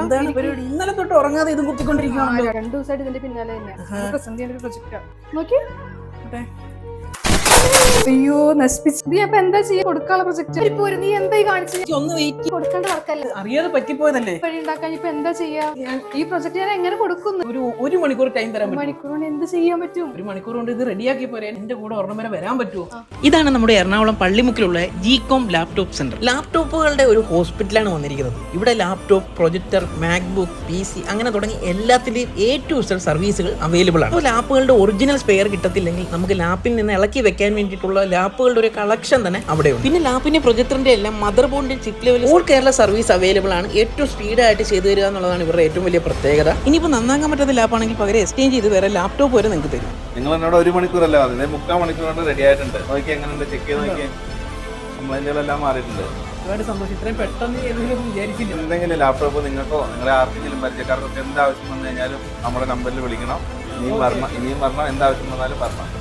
എന്താണ് പരിപാടി? ഇന്നലെ തൊട്ട് ഉറങ്ങാതെ ഇതും കുത്തിക്കൊണ്ടിരിക്കുകയാണല്ലോ. 2 ദിവസമായിട്ട് ഇതിന്റെ പിന്നാലെ തന്നെ പ്രസന്റ് ചെയ്യുന്ന ഒരു പ്രൊജക്റ്റാ. നോക്കി. അയ്യോ നശിപ്പിച്ചു. നീ അപ്പൊ എന്താ ചെയ്യാ? കൊടുക്കാനുള്ള പ്രൊജക്ട് നീ എന്തായി കാണിച്ചു? ഒന്ന് വെയിറ്റ്. കൊടുക്കേണ്ട വർക്കല്ലേ, അറിയാതെ പറ്റിപ്പോയതല്ലേ. വഴി ഉണ്ടാക്കാൻ ഇപ്പൊ എന്താ ചെയ്യാ? ഈ പ്രൊജക്ട് ഞാൻ എങ്ങനെ കൊടുക്കുന്നു? ഒരു മണിക്കൂർ ടൈം തരാൻ പറ്റും. മണിക്കൂർ കൊണ്ട് എന്ത് ചെയ്യാൻ പറ്റും? 1 മണിക്കൂർ കൊണ്ട് ഇത് റെഡിയാക്കി പോരെ. എന്റെ കൂടെ ഒരെണ്ണം വരെ വരാൻ പറ്റുമോ? ഇതാണ് നമ്മുടെ എറണാകുളം പള്ളിമുക്കിലുള്ള ജികോം ലാപ്ടോപ്പ് സെന്റർ. ലാപ്ടോപ്പുകളുടെ ഒരു ഹോസ്പിറ്റലാണ് വന്നിരിക്കുന്നത്. ഇവിടെ ലാപ്ടോപ്പ്, പ്രൊജക്ടർ, മാക്ബുക്ക്, PC അങ്ങനെ തുടങ്ങി എല്ലാത്തിന്റെയും A to Z സർവീസുകൾ അവൈലബിൾ ആണ്. ലാപ്പുകളുടെ ഒറിജിനൽ സ്പെയർ കിട്ടത്തില്ലെങ്കിൽ നമുക്ക് ലാപ്പിൽ നിന്ന് ഇളക്കി വെക്കാൻ വേണ്ടിയിട്ടുള്ള ലാപ്പുകളുടെ ഒരു കളക്ഷൻ തന്നെ അവിടെയുണ്ട്. പിന്നെ ലാപ്പിന്റെ പ്രൊജക്ടറിന്റെ എല്ലാം മദർ ബോർഡിന്റെ chip level all Kerala service available ആണ്. ഏറ്റവും സ്പീഡായിട്ട് ചെയ്തു തരിക എന്നുള്ളതാണ് ഇവരുടെ ഏറ്റവും വലിയ പ്രത്യേകത. ഇനിയിപ്പോൾ നന്നാക്കാൻ പറ്റാത്ത ലാപ്പാണെങ്കിൽ പകരം എക്സ്ചേഞ്ച് ചെയ്ത് വേറെ ലാപ്ടോപ്പ് വരെ നിങ്ങൾക്ക് തരും. നിങ്ങൾ എന്നോട് 1 മണിക്കൂറല്ല പറഞ്ഞത്, 3/4 മണിക്കൂർ കൊണ്ട് റെഡി ആയിട്ടുണ്ട്. നോക്കി എങ്ങനെയുണ്ട്, ചെക്ക് ചെയ്ത് നോക്കിയാൽ കംപ്ലൈന്റുകളെല്ലാം മാറിയിട്ടുണ്ട്. ഒരുപാട് സന്തോഷം. ഇത്രയും പെട്ടെന്ന് വിചാരിച്ചില്ല. എന്തെങ്കിലും ലാപ്ടോപ്പ് നിങ്ങൾക്കോ നിങ്ങളെ ആർക്കെങ്കിലും പരിചയക്കാർക്കൊക്കെ എന്താവശ്യം വന്നു കഴിഞ്ഞാലും നമ്മുടെ നമ്പറിൽ വിളിക്കണം. ഇനിയും വരണം, എന്താവശ്യം വന്നാലും പറഞ്ഞണം.